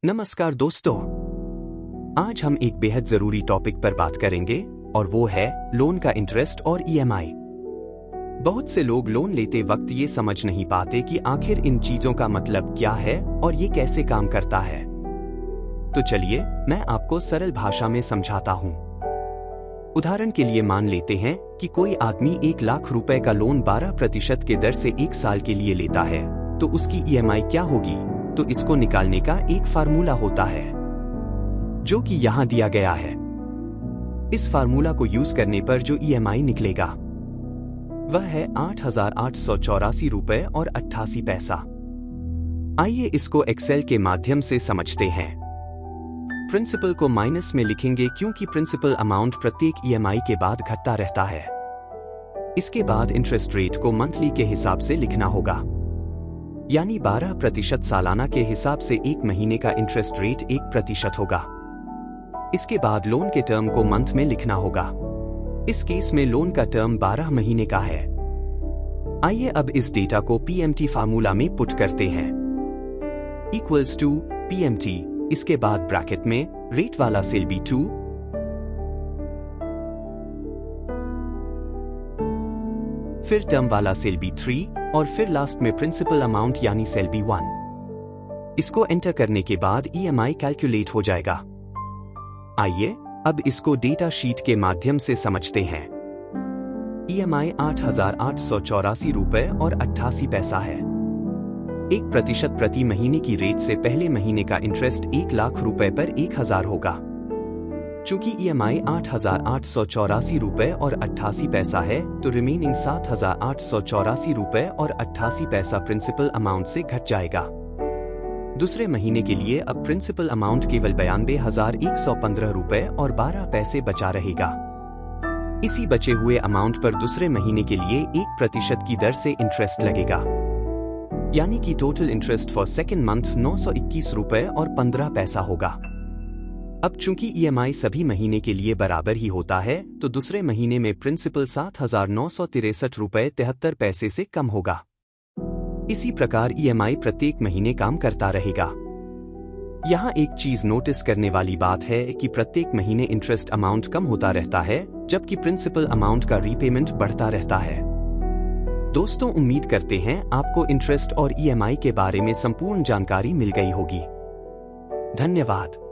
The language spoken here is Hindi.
नमस्कार दोस्तों, आज हम एक बेहद जरूरी टॉपिक पर बात करेंगे और वो है लोन का इंटरेस्ट और ईएमआई। बहुत से लोग लोन लेते वक्त ये समझ नहीं पाते कि आखिर इन चीजों का मतलब क्या है और ये कैसे काम करता है। तो चलिए मैं आपको सरल भाषा में समझाता हूँ। उदाहरण के लिए मान लेते हैं कि कोई आदमी 1,00,000 रुपए का लोन 12% के दर से 1 साल के लिए लेता है, तो उसकी ईएमआई क्या होगी? तो इसको निकालने का एक फार्मूला होता है जो कि यहां दिया गया है। इस फार्मूला को यूज करने पर जो ईएमआई निकलेगा वह है 8,884 रुपए और 88 पैसा। आइए इसको एक्सेल के माध्यम से समझते हैं। प्रिंसिपल को माइनस में लिखेंगे क्योंकि प्रिंसिपल अमाउंट प्रत्येक ईएमआई के बाद घटता रहता है। इसके बाद इंटरेस्ट रेट को मंथली के हिसाब से लिखना होगा, यानी 12% सालाना के हिसाब से 1 महीने का इंटरेस्ट रेट 1% होगा। इसके बाद लोन के टर्म को मंथ में लिखना होगा। इस केस में लोन का टर्म 12 महीने का है। आइए अब इस डेटा को पीएमटी फार्मूला में पुट करते हैं। इक्वल्स टू पीएमटी, इसके बाद ब्रैकेट में रेट वाला सेल B2 फिर टर्म वाला सेल B3 और फिर लास्ट में प्रिंसिपल अमाउंट यानी सेल B1। इसको एंटर करने के बाद ईएमआई कैलकुलेट हो जाएगा। आइए अब इसको डेटा शीट के माध्यम से समझते हैं। ईएमआई 8,884 रुपए और 88 पैसा है। 1% प्रति महीने की रेट से पहले महीने का इंटरेस्ट 1,00,000 रुपए पर 1,000 होगा। चूंकि ईएमआई 8,884 रुपए और 88 पैसा है, तो रिमेनिंग 7,884 रुपए और 88 पैसा प्रिंसिपल अमाउंट से घट जाएगा। दूसरे महीने के लिए अब प्रिंसिपल अमाउंट केवल 92,115 रुपए और 12 पैसे बचा रहेगा। इसी बचे हुए अमाउंट पर दूसरे महीने के लिए 1% की दर से इंटरेस्ट लगेगा, यानी कि total interest for second month 921 रुपए और 15 पैसा होगा। अब चूंकि ईएमआई सभी महीने के लिए बराबर ही होता है, तो दूसरे महीने में प्रिंसिपल 7,963 रुपए 73 पैसे से कम होगा। इसी प्रकार ईएमआई प्रत्येक महीने काम करता रहेगा। यहाँ एक चीज नोटिस करने वाली बात है कि प्रत्येक महीने इंटरेस्ट अमाउंट कम होता रहता है, जबकि प्रिंसिपल अमाउंट का रीपेमेंट बढ़ता रहता है। दोस्तों, उम्मीद करते हैं आपको इंटरेस्ट और ईएमआई के बारे में संपूर्ण जानकारी मिल गई होगी। धन्यवाद।